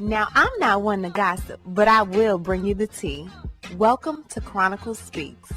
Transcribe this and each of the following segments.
Now, I'm not one to gossip, but I will bring you the tea. Welcome to Chronicle Speaks.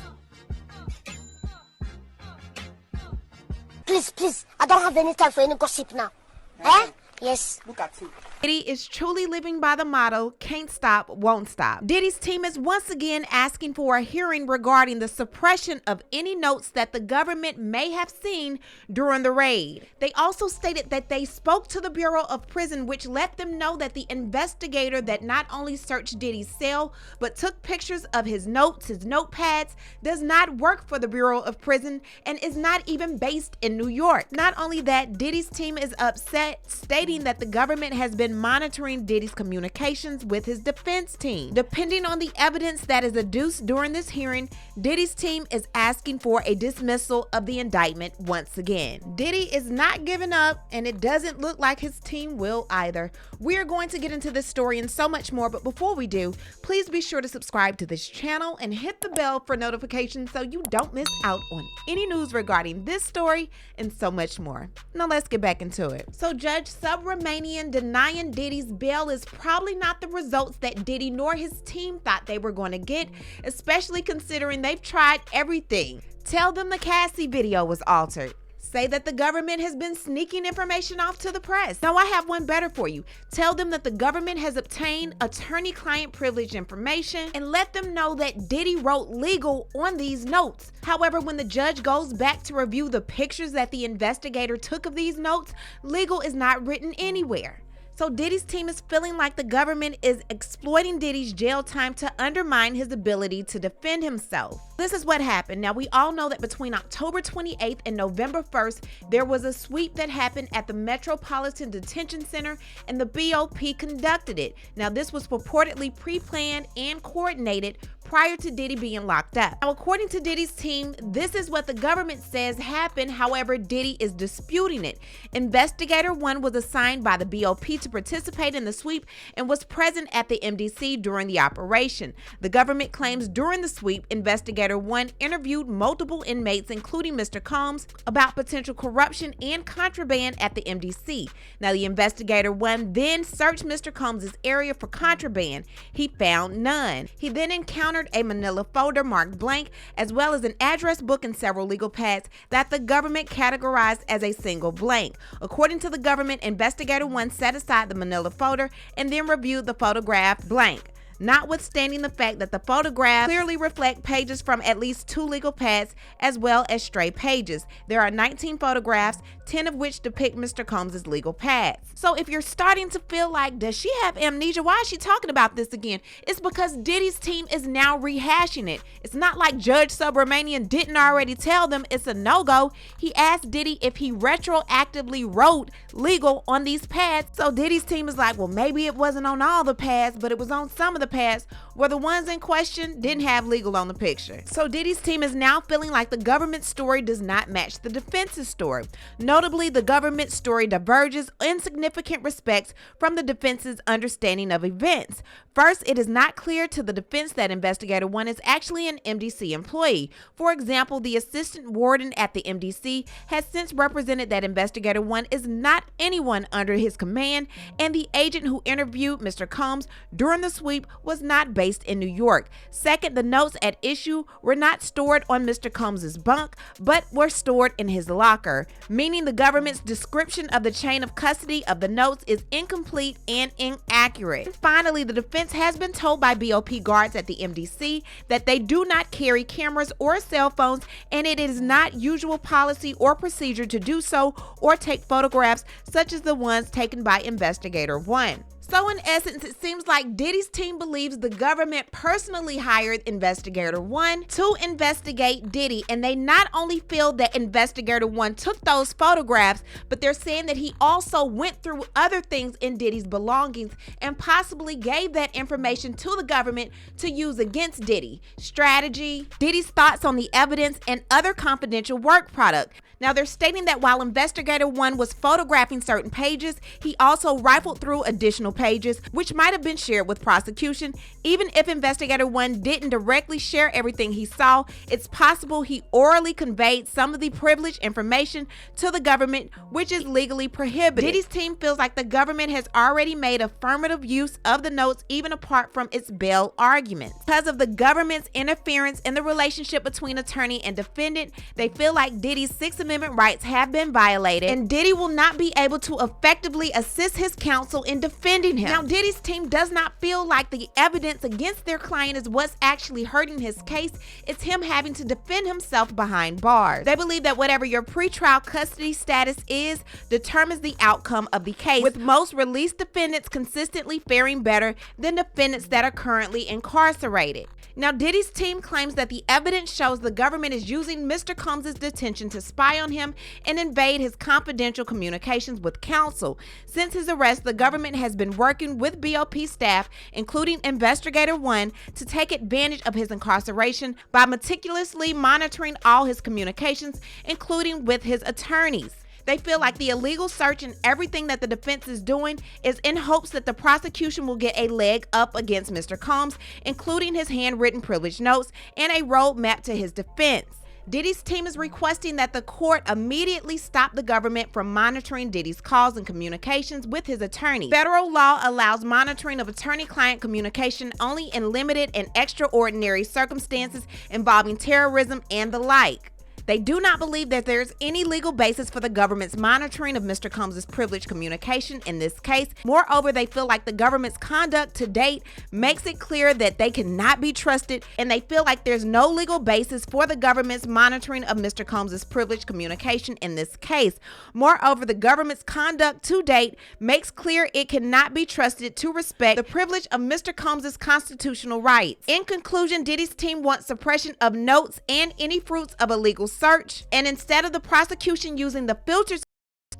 Please, I don't have any time for any gossip now. Eh? Yes. Look at you. Diddy is truly living by the motto, can't stop, won't stop. Diddy's team is once again asking for a hearing regarding the suppression of any notes that the government may have seen during the raid. They also stated that they spoke to the Bureau of Prison, which let them know that the investigator that not only searched Diddy's cell, but took pictures of his notes, his notepads, does not work for the Bureau of Prison and is not even based in New York. Not only that, Diddy's team is upset, stating that the government has been monitoring Diddy's communications with his defense team. Depending on the evidence that is adduced during this hearing, Diddy's team is asking for a dismissal of the indictment once again. Diddy is not giving up, and it doesn't look like his team will either. We are going to get into this story and so much more, but before we do, please be sure to subscribe to this channel and hit the bell for notifications so you don't miss out on any news regarding this story and so much more. Now let's get back into it. So Judge Subramanian denying Diddy's bail is probably not the results that Diddy nor his team thought they were going to get, especially considering they've tried everything. Tell them the Cassie video was altered. Say that the government has been sneaking information off to the press. Now I have one better for you. Tell them that the government has obtained attorney-client privilege information and let them know that Diddy wrote legal on these notes. However, when the judge goes back to review the pictures that the investigator took of these notes, legal is not written anywhere. So Diddy's team is feeling like the government is exploiting Diddy's jail time to undermine his ability to defend himself. This is what happened. Now, we all know that between October 28th and November 1st, there was a sweep that happened at the Metropolitan Detention Center, and the BOP conducted it. Now, this was purportedly pre-planned and coordinated prior to Diddy being locked up. Now, according to Diddy's team, this is what the government says happened. However, Diddy is disputing it. Investigator 1 was assigned by the BOP to participate in the sweep and was present at the MDC during the operation. The government claims during the sweep, Investigator 1 interviewed multiple inmates, including Mr. Combs, about potential corruption and contraband at the MDC. Now, the Investigator 1 then searched Mr. Combs' area for contraband. He found none. He then encountered a manila folder marked blank, as well as an address book and several legal pads that the government categorized as a single blank. According to the government, Investigator 1 set aside the manila folder and then reviewed the photograph blank. Notwithstanding the fact that the photographs clearly reflect pages from at least 2 legal pads as well as stray pages. There are 19 photographs, 10 of which depict Mr. Combs' legal pads. So if you're starting to feel like, does she have amnesia? Why is she talking about this again? It's because Diddy's team is now rehashing it. It's not like Judge Subramanian didn't already tell them it's a no-go. He asked Diddy if he retroactively wrote legal on these pads. So Diddy's team is like, well, maybe it wasn't on all the pads, but it was on some of the pads where the ones in question didn't have legal on the picture. So Diddy's team is now feeling like the government's story does not match the defense's story. Notably, the government's story diverges in significant respects from the defense's understanding of events. First, it is not clear to the defense that Investigator 1 is actually an MDC employee. For example, the assistant warden at the MDC has since represented that Investigator 1 is not anyone under his command, and the agent who interviewed Mr. Combs during the sweep was not based in New York. Second, the notes at issue were not stored on Mr. Combs' bunk, but were stored in his locker, meaning the government's description of the chain of custody of the notes is incomplete and inaccurate. And finally, the defense has been told by BOP guards at the MDC that they do not carry cameras or cell phones, and it is not usual policy or procedure to do so or take photographs such as the ones taken by Investigator 1. So in essence, it seems like Diddy's team believes the government personally hired Investigator 1 to investigate Diddy, and they not only feel that Investigator 1 took those photographs, but they're saying that he also went through other things in Diddy's belongings and possibly gave that information to the government to use against Diddy. Strategy, Diddy's thoughts on the evidence, and other confidential work product. Now, they're stating that while Investigator 1 was photographing certain pages, he also rifled through additional pages, which might have been shared with prosecution. Even if Investigator 1 didn't directly share everything he saw, it's possible he orally conveyed some of the privileged information to the government, which is legally prohibited. Diddy's team feels like the government has already made affirmative use of the notes even apart from its bail arguments. Because of the government's interference in the relationship between attorney and defendant, they feel like Diddy's Sixth Amendment rights have been violated, and Diddy will not be able to effectively assist his counsel in defending him. Now, Diddy's team does not feel like the evidence against their client is what's actually hurting his case. It's him having to defend himself behind bars. They believe that whatever your pretrial custody status is determines the outcome of the case, with most released defendants consistently faring better than defendants that are currently incarcerated. Now, Diddy's team claims that the evidence shows the government is using Mr. Combs' detention to spy on him and invade his confidential communications with counsel. Since his arrest, the government has been working with BOP staff, including Investigator 1, to take advantage of his incarceration by meticulously monitoring all his communications, including with his attorneys. They feel like the illegal search and everything that the defense is doing is in hopes that the prosecution will get a leg up against Mr. Combs, including his handwritten privilege notes and a roadmap to his defense. Diddy's team is requesting that the court immediately stop the government from monitoring Diddy's calls and communications with his attorney. Federal law allows monitoring of attorney-client communication only in limited and extraordinary circumstances involving terrorism and the like. They do not believe that there's any legal basis for the government's monitoring of Mr. Combs' privileged communication in this case. Moreover, they feel like the government's conduct to date makes it clear that they cannot be trusted, and they feel like there's no legal basis for the government's monitoring of Mr. Combs' privileged communication in this case. Moreover, the government's conduct to date makes clear it cannot be trusted to respect the privilege of Mr. Combs' constitutional rights. In conclusion, Diddy's team wants suppression of notes and any fruits of a legal search, and instead of the prosecution using the filters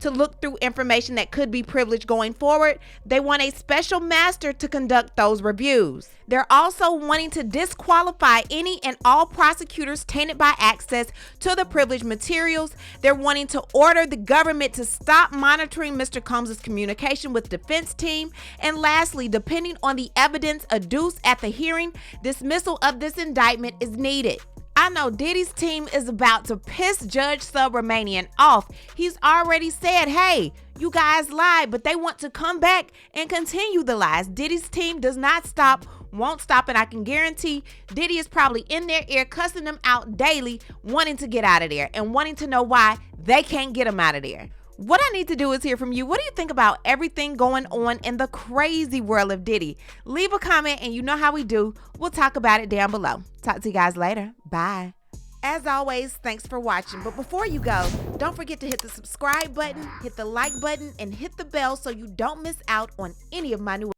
to look through information that could be privileged going forward, they want a special master to conduct those reviews. They're also wanting to disqualify any and all prosecutors tainted by access to the privileged materials. They're wanting to order the government to stop monitoring Mr. Combs' communication with defense team. And lastly, depending on the evidence adduced at the hearing, dismissal of this indictment is needed. I know Diddy's team is about to piss Judge Subramanian off. He's already said, hey, you guys lied, but they want to come back and continue the lies. Diddy's team does not stop, won't stop, and I can guarantee Diddy is probably in their ear cussing them out daily, wanting to get out of there and wanting to know why they can't get him out of there. What I need to do is hear from you. What do you think about everything going on in the crazy world of Diddy? Leave a comment, and you know how we do. We'll talk about it down below. Talk to you guys later. Bye. As always, thanks for watching. But before you go, don't forget to hit the subscribe button, hit the like button, and hit the bell so you don't miss out on any of my new